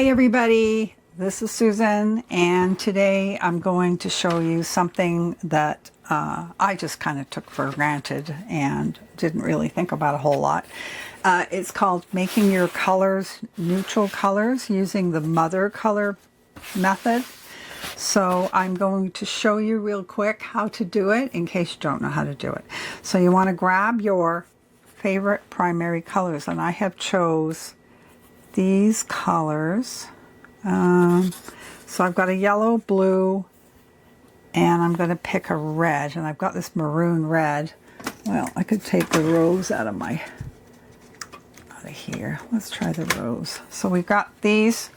Hi everybody, this is Susan, and today I'm going to show you something that I just kind of took for granted and didn't really think about a whole lot. It's called making your colors neutral colors using the mother color method. So I'm going to show you real quick how to do it in case you don't know how to do it. So you want to grab your favorite primary colors, and I have chose these colors. So I've got a yellow, blue, and I'm going to pick a red, and I've got this maroon red. Well, I could take the rose out of here. Let's try the rose. So we've got these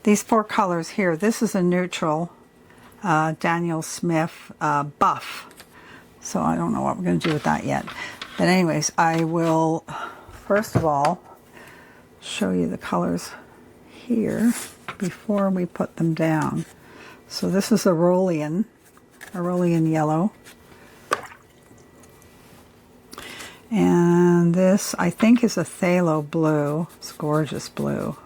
four colors here. This is a neutral Daniel Smith buff. So I don't know what we're going to do with that yet. But anyways, I will first of all show you the colors here before we put them down. So this is Aurelian yellow. And this I think is a phthalo blue. It's gorgeous blue.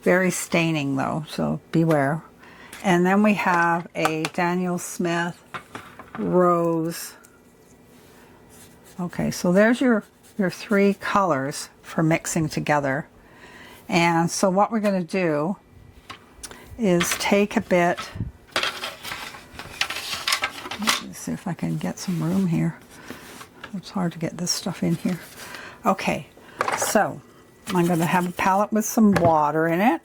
Very staining though, so beware. And then we have a Daniel Smith rose. Okay, so there's your three colors for mixing together. And so what we're going to do is take a bit, let's see if I can get some room here. It's hard to get this stuff in here. Okay, so I'm going to have a palette with some water in it,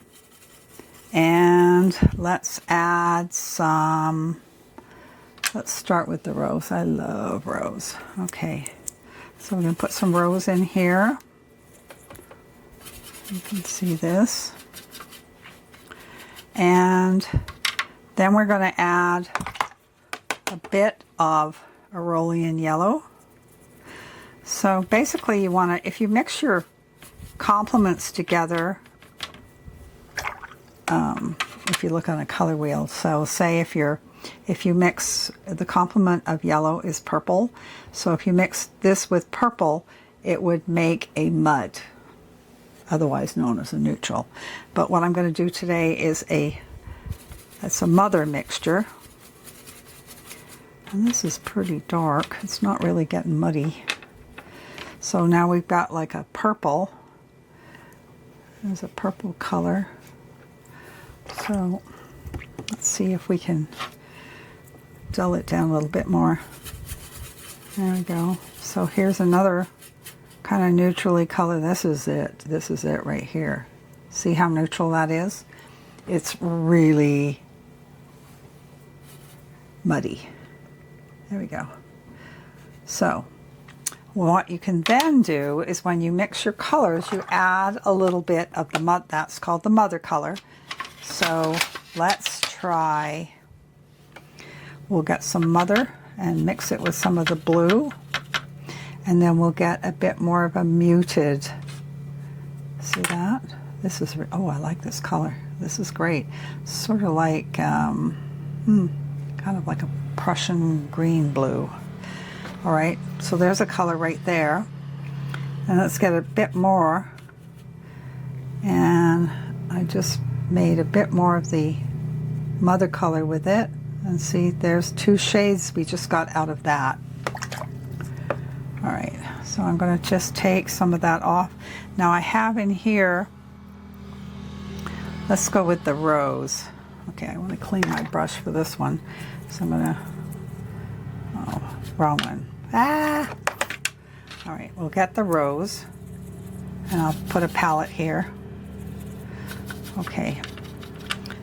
and let's add some, let's start with the rose. I love rose. Okay, so I'm going to put some rose in here. You can see this. And then we're going to add a bit of Aurelian yellow. So basically you want to, if you mix your complements together, if you look on a color wheel, so say if you mix, the complement of yellow is purple, so if you mix this with purple, it would make a mud, otherwise known as a neutral. But what I'm going to do today is it's a mother mixture. And this is pretty dark. It's not really getting muddy. So now we've got like a purple. There's a purple color. So let's see if we can dull it down a little bit more. There we go. So here's another kind of neutrally colored. This is it. This is it right here. See how neutral that is? It's really muddy. There we go. So what you can then do is when you mix your colors, you add a little bit of the mud. That's called the mother color. So let's try. We'll get some mother and mix it with some of the blue. And then we'll get a bit more of a muted, see that? This is, oh, I like this color. This is great. Sort of like, kind of like a Prussian green blue. All right, so there's a color right there. And let's get a bit more. And I just made a bit more of the mother color with it. And see, there's two shades we just got out of that. All right, so I'm going to just take some of that off. Now I have in here, let's go with the rose. Okay, I want to clean my brush for this one. So I'm going to, oh, wrong one. Ah! All right, we'll get the rose, and I'll put a palette here. Okay,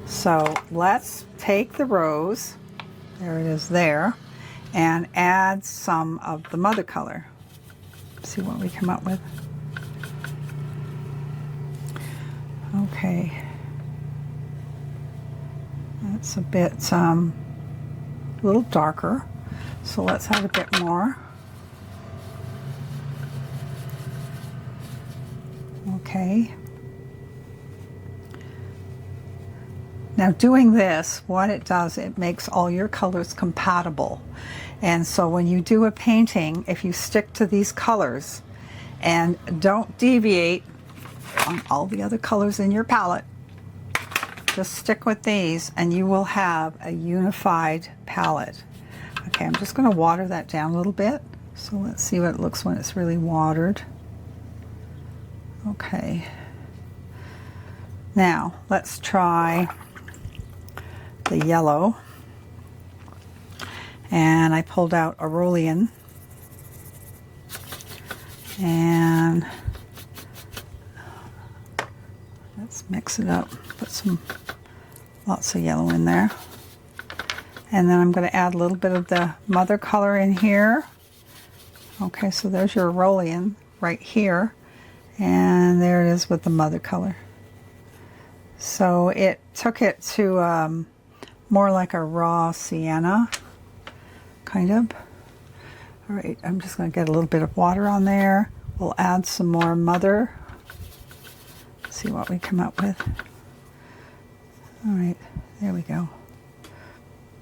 so let's take the rose, there it is there, and add some of the mother color. See what we come up with. Okay. That's a bit, a little darker. So let's add a bit more. Okay. Now doing this, what it does, it makes all your colors compatible. And so when you do a painting, if you stick to these colors and don't deviate on all the other colors in your palette, just stick with these and you will have a unified palette. Okay, I'm just going to water that down a little bit. So let's see what it looks when it's really watered. Okay. Now, let's try the yellow. And I pulled out a Rollion. And let's mix it up. Put lots of yellow in there. And then I'm going to add a little bit of the mother color in here. Okay, so there's your Rollion right here. And there it is with the mother color. So it took it to more like a raw sienna, kind of. All right, I'm just going to get a little bit of water on there. We'll add some more mother. See what we come up with. All right, there we go.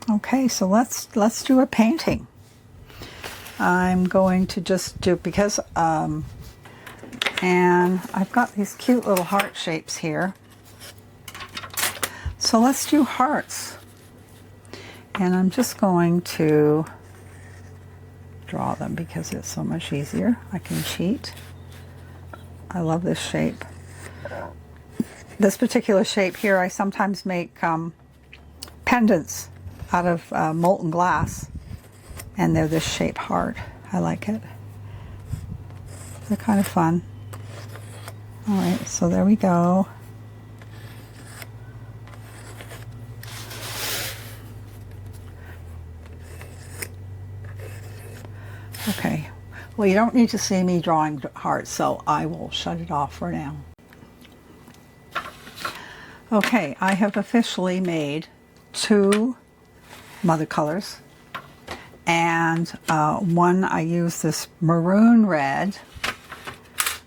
Okay, so let's do a painting. I'm going to just do, because and I've got these cute little heart shapes here. So let's do hearts. And I'm just going to draw them because it's so much easier. I can cheat. I love this shape. This particular shape here, I sometimes make pendants out of molten glass, and they're this shape heart. I like it. They're kind of fun. All right, so there we go. Okay, well, you don't need to see me drawing hearts, so I will shut it off for now. Okay, I have officially made 2 mother colors, and one I use this maroon red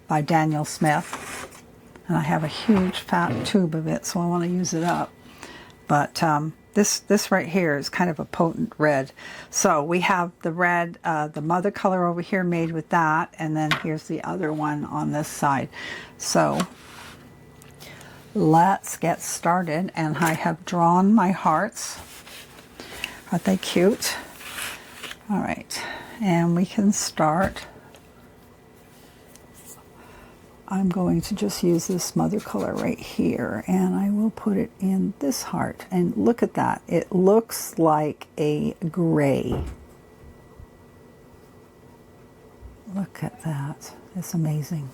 by Daniel Smith, and I have a huge fat tube of it, so I want to use it up. But this right here is kind of a potent red. So we have the red, the mother color over here made with that, and then here's the other one on this side. So let's get started, and I have drawn my hearts. Aren't they cute? All right, and we can start. I'm going to just use this mother color right here, and I will put it in this heart. And look at that. It looks like a gray. Look at that. It's amazing.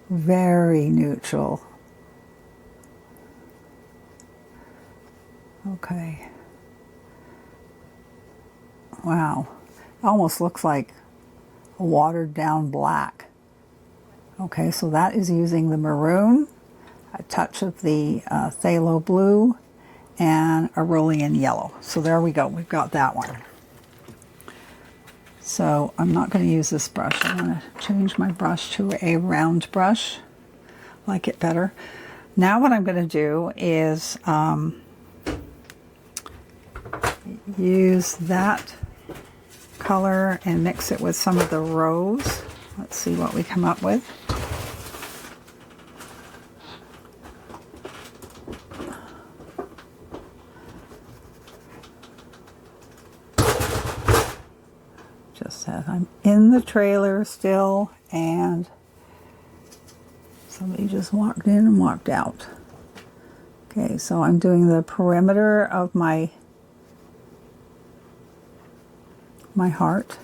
Very neutral. Okay. Wow. Almost looks like a watered down black. Okay, so that is using the maroon, a touch of the phthalo blue, and a Rollion yellow. So there we go. We've got that one. So I'm not going to use this brush. I'm going to change my brush to a round brush. Like it better. Now what I'm going to do is use that color and mix it with some of the rose. Let's see what we come up with. Just as I'm in the trailer still, and somebody just walked in and walked out. Okay, so I'm doing the perimeter of my heart.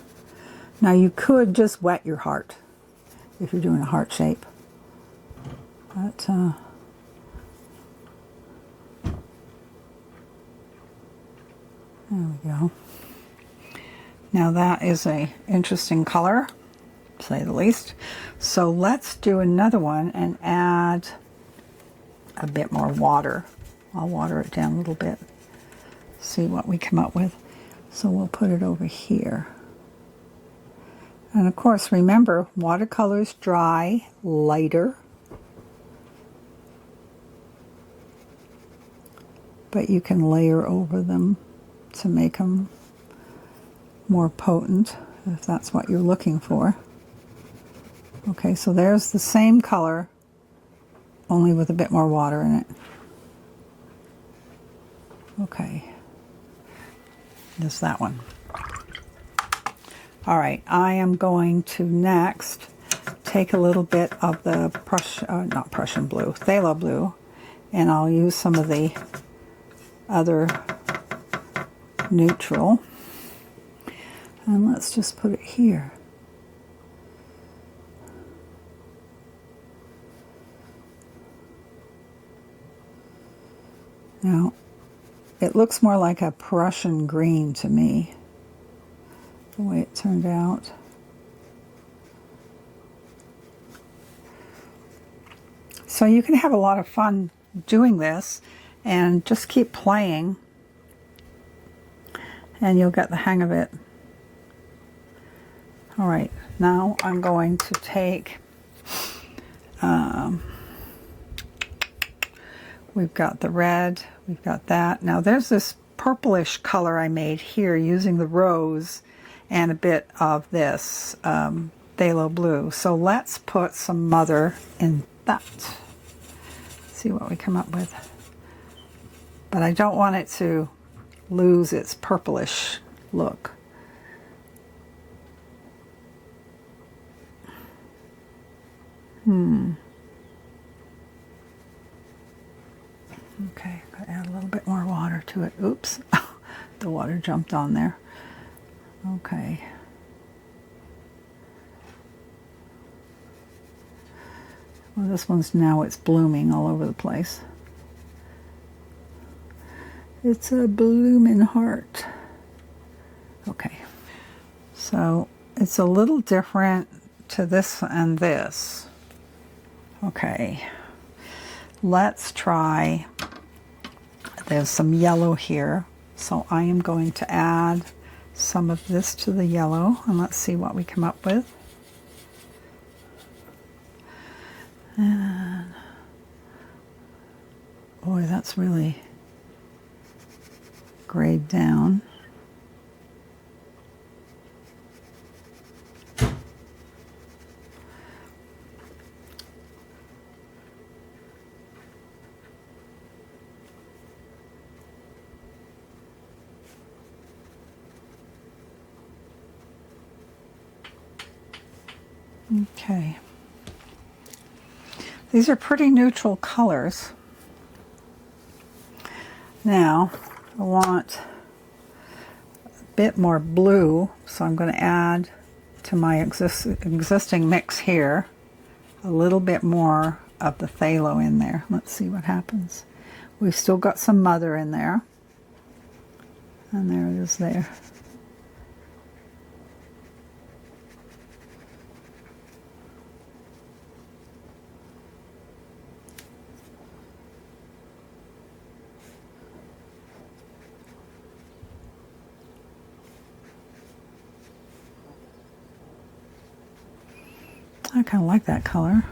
Now you could just wet your heart if you're doing a heart shape. But there we go. Now that is an interesting color, to say the least. So let's do another one and add a bit more water. I'll water it down a little bit. See what we come up with. So we'll put it over here. And of course, remember, watercolors dry lighter. But you can layer over them to make them more potent, if that's what you're looking for. Okay, so there's the same color only with a bit more water in it. Okay, just that one. All right, I am going to next take a little bit of the not Prussian blue, phthalo blue, and I'll use some of the other neutral. And let's just put it here. Now, it looks more like a Prussian green to me, the way it turned out. So you can have a lot of fun doing this and just keep playing and you'll get the hang of it. All right, now I'm going to take, we've got the red, we've got that. Now there's this purplish color I made here using the rose and a bit of this phthalo blue. So let's put some mother in that. See what we come up with. But I don't want it to lose its purplish look. Okay, gotta add a little bit more water to it. Oops, the water jumped on there. Okay. Well, this one's now it's blooming all over the place. It's a bloomin' heart. Okay, so it's a little different to this and this. Okay, let's try, there's some yellow here, so I am going to add some of this to the yellow, and let's see what we come up with. And boy, that's really grayed down. Okay. These are pretty neutral colors. Now, I want a bit more blue, so I'm going to add to my existing mix here a little bit more of the phthalo in there. Let's see what happens. We've still got some mother in there. And there it is there. I kind of like that color.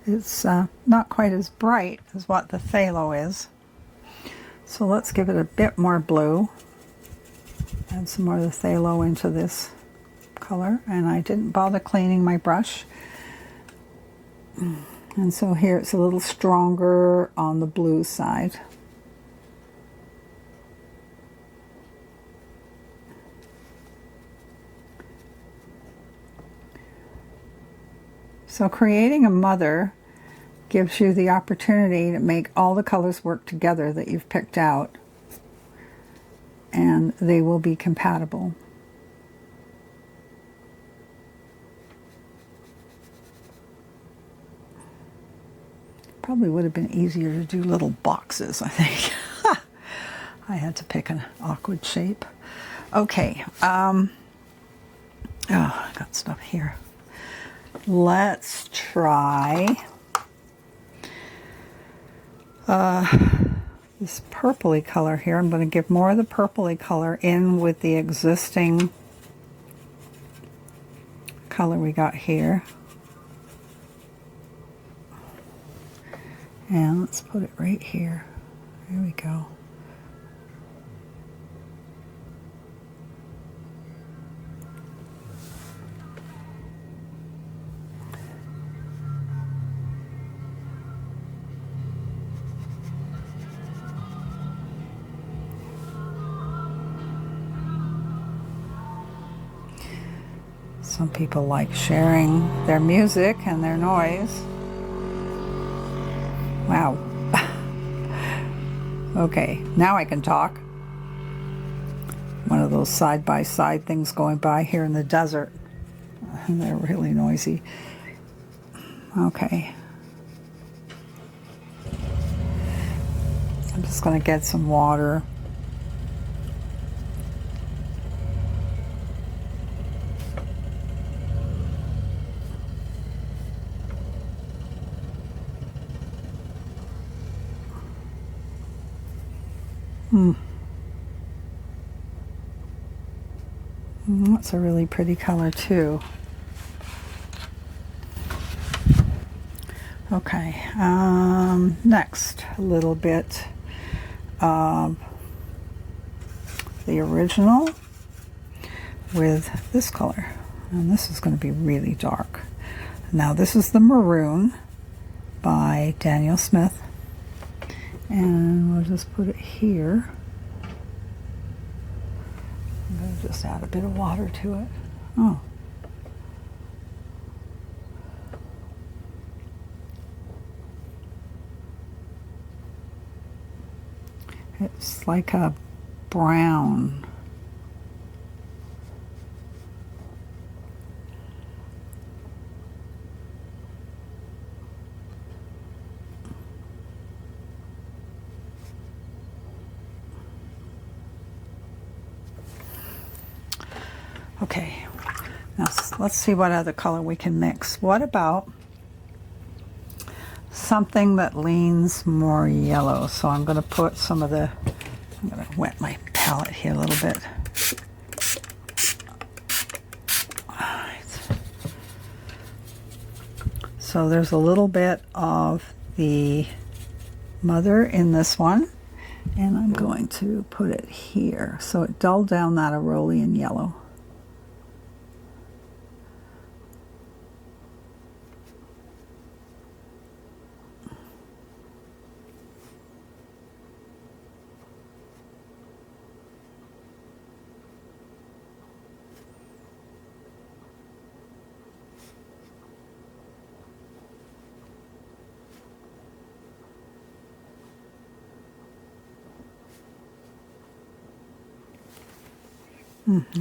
It's not quite as bright as what the phthalo is. So let's give it a bit more blue. Add some more of the phthalo into this color. And I didn't bother cleaning my brush. And so here it's a little stronger on the blue side. So creating a mother gives you the opportunity to make all the colors work together that you've picked out, and they will be compatible. Probably would have been easier to do little boxes, I think. I had to pick an awkward shape. Okay, oh, I got stuff here. Let's try this purpley color here. I'm going to give more of the purpley color in with the existing color we got here. And let's put it right here. There we go. Some people like sharing their music and their noise. Wow. Okay, now I can talk. One of those side-by-side things going by here in the desert. They're really noisy. Okay. I'm just going to get some water. That's a really pretty color too. Okay, next a little bit of the original with this color. And this is going to be really dark. Now this is the Maroon by Daniel Smith. And we'll just put it here. I'm going to just add a bit of water to it. Oh. It's like a brown. Okay, now let's see what other color we can mix. What about something that leans more yellow? So I'm going to put some of the, I'm going to wet my palette here a little bit. All right. So there's a little bit of the mother in this one, and I'm going to put it here so it dulled down that Aurelian yellow.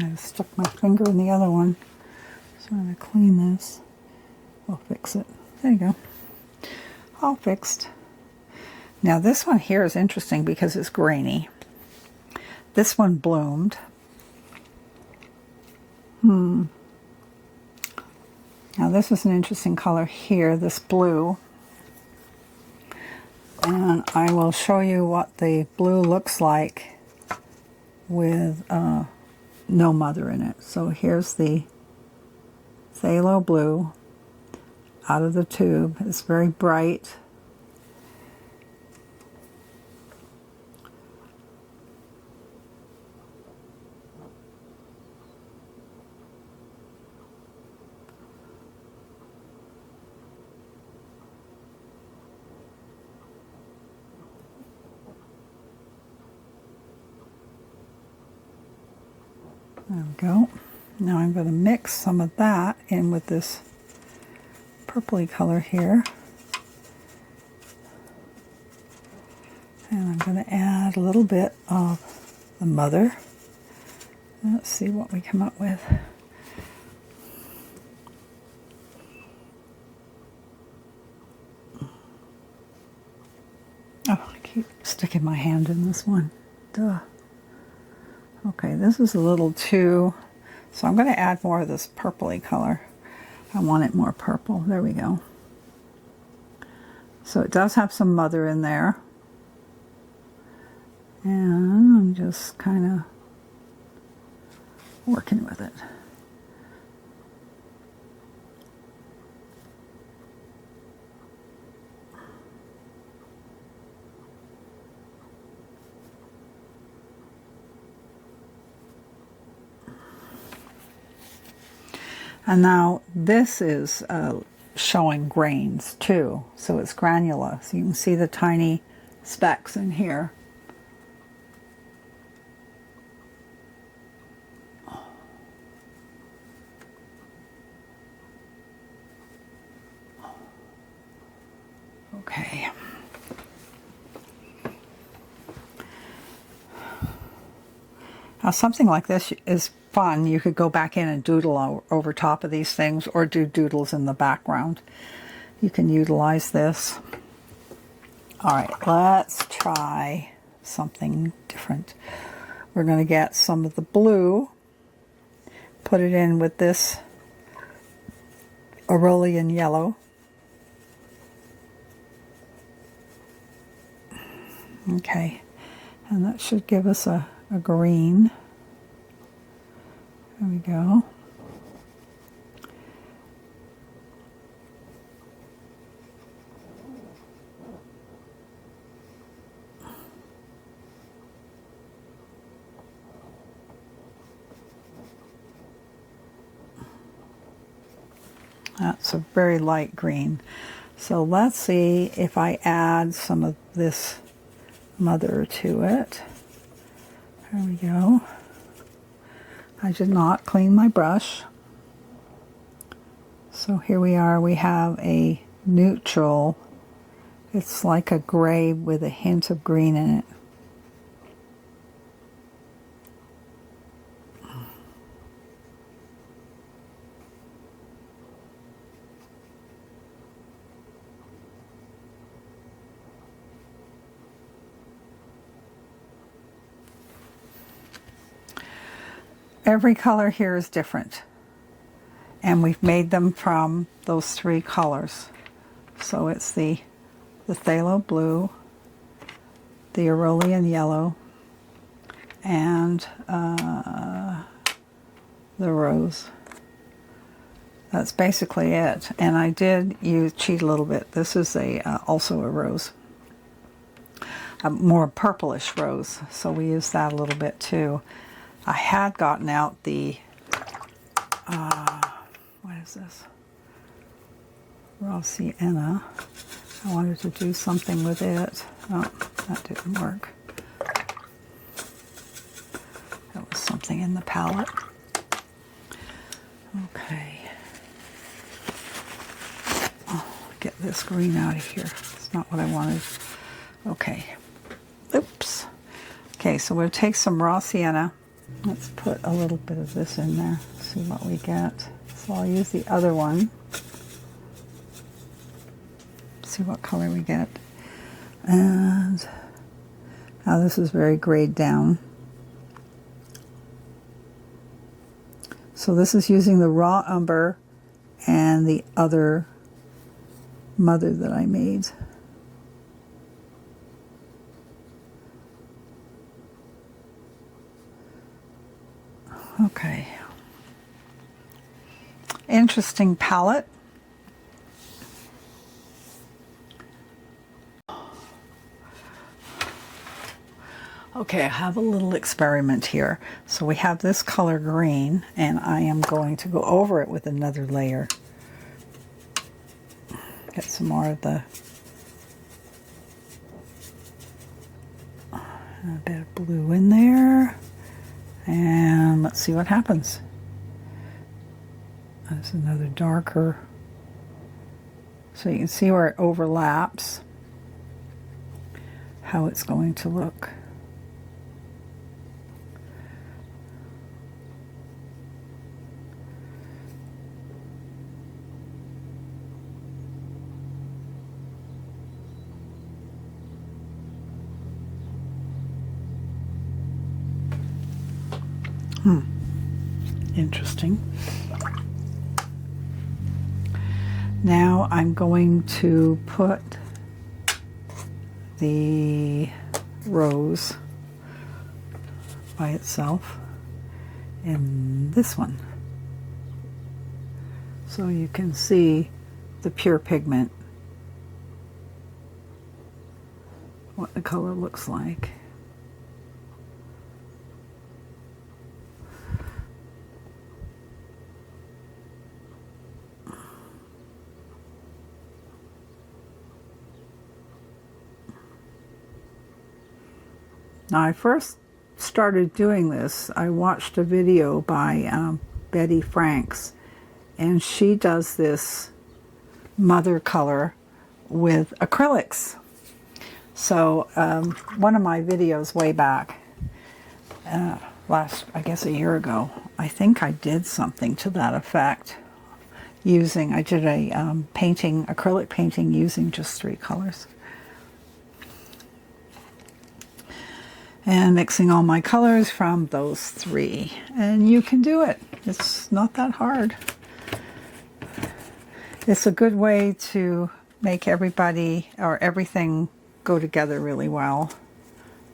I stuck my finger in the other one, so I'm going to clean this. We'll fix it. There you go. All fixed. Now this one here is interesting because it's grainy. This one bloomed. Now this is an interesting color here, this blue. And I will show you what the blue looks like with no mother in it. So here's the phthalo blue out of the tube. It's very bright. There we go. Now I'm going to mix some of that in with this purpley color here. And I'm going to add a little bit of the mother. Let's see what we come up with. Oh, I keep sticking my hand in this one. Duh. Okay, this is a little too, so I'm going to add more of this purpley color. I want it more purple. There we go. So it does have some mother in there. And I'm just kind of working with it. And now this is showing grains too, so it's granular. So you can see the tiny specks in here. Now something like this is fun. You could go back in and doodle over top of these things, or do doodles in the background. You can utilize this. All right, let's try something different. We're going to get some of the blue, put it in with this Aurelian yellow. Okay, and that should give us a green. There we go. That's a very light green. So let's see if I add some of this mother to it. There we go. I did not clean my brush. So here we are. We have a neutral. It's like a gray with a hint of green in it. Every color here is different, and we've made them from those three colors. So it's the phthalo blue, the Aurelian yellow, and the rose. That's basically it. And I did cheat a little bit. This is also a rose, a more purplish rose, so we use that a little bit too. I had gotten out the, what is this? Raw sienna. I wanted to do something with it. Oh, that didn't work. That was something in the palette. Okay. Oh, get this green out of here. It's not what I wanted. Okay. Oops. Okay, so we'll take some raw sienna. Let's put a little bit of this in there, see what we get. So I'll use the other one. See what color we get. And now this is very grayed down. So this is using the raw umber and the other mother that I made. Okay. Interesting palette. Okay, I have a little experiment here. So we have this color green, and I am going to go over it with another layer. Get some more of a bit of blue in there. And let's see what happens. There's another darker. So you can see where it overlaps, how it's going to look. Interesting. Now I'm going to put the rose by itself in this one, so you can see the pure pigment, what the color looks like. Now, I first started doing this, I watched a video by Betty Franks, and she does this mother color with acrylics. So one of my videos way back, I guess a year ago. I think I did something to that effect I did a acrylic painting using just 3 colors. And mixing all my colors from those 3. And you can do it. It's not that hard. It's a good way to make everything go together really well.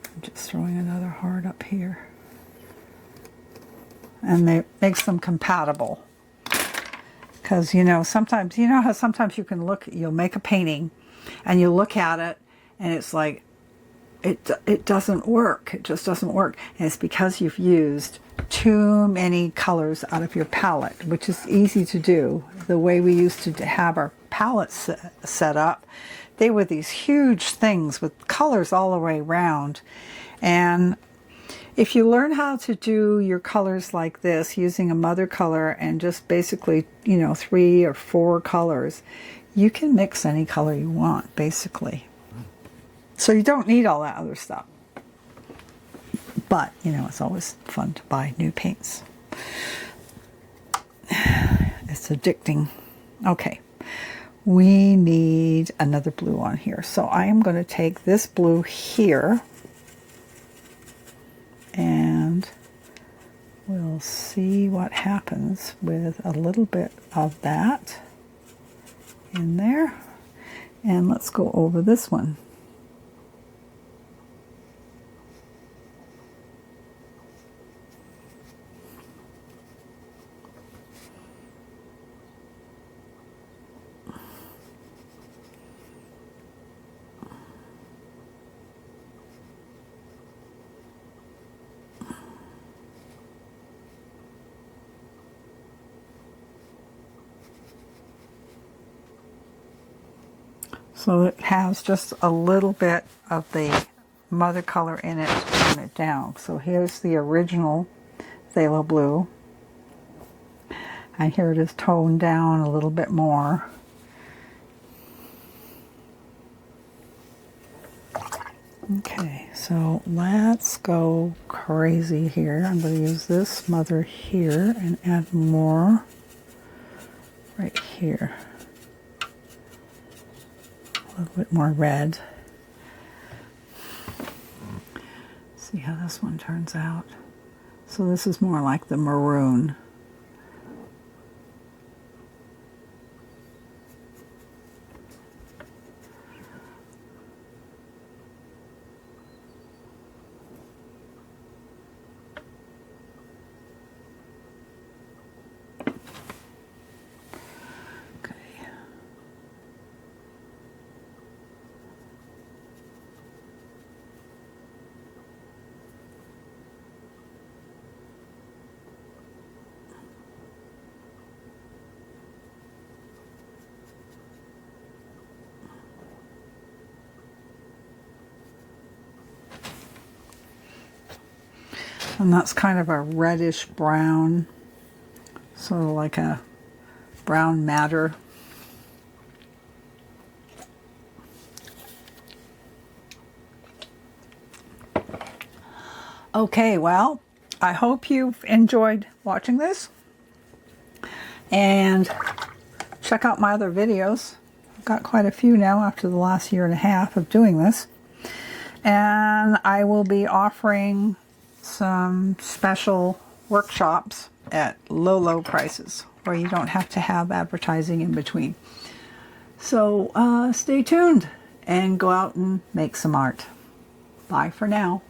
I'm just throwing another heart up here. And it makes them compatible. Because, sometimes, how sometimes you'll make a painting and you look at it and it's like, it doesn't work. It just doesn't work. And it's because you've used too many colors out of your palette, which is easy to do. The way we used to have our palettes set up, they were these huge things with colors all the way around. And if you learn how to do your colors like this using a mother color and just basically, 3 or 4 colors, you can mix any color you want, basically. So you don't need all that other stuff. But, it's always fun to buy new paints. It's addicting. Okay, we need another blue on here. So I am going to take this blue here and we'll see what happens with a little bit of that in there. And let's go over this one. So it has just a little bit of the mother color in it to tone it down. So here's the original phthalo blue. And here it is toned down a little bit more. Okay, so let's go crazy here. I'm going to use this mother here and add more right here. A little bit more red. See how this one turns out. So this is more like the maroon. And that's kind of a reddish brown, sort of like a brown madder. Okay, well, I hope you've enjoyed watching this. And check out my other videos. I've got quite a few now after the last 1.5 years of doing this. And I will be offering some special workshops at low prices where you don't have to have advertising in between. So stay tuned and go out and make some art. Bye for now.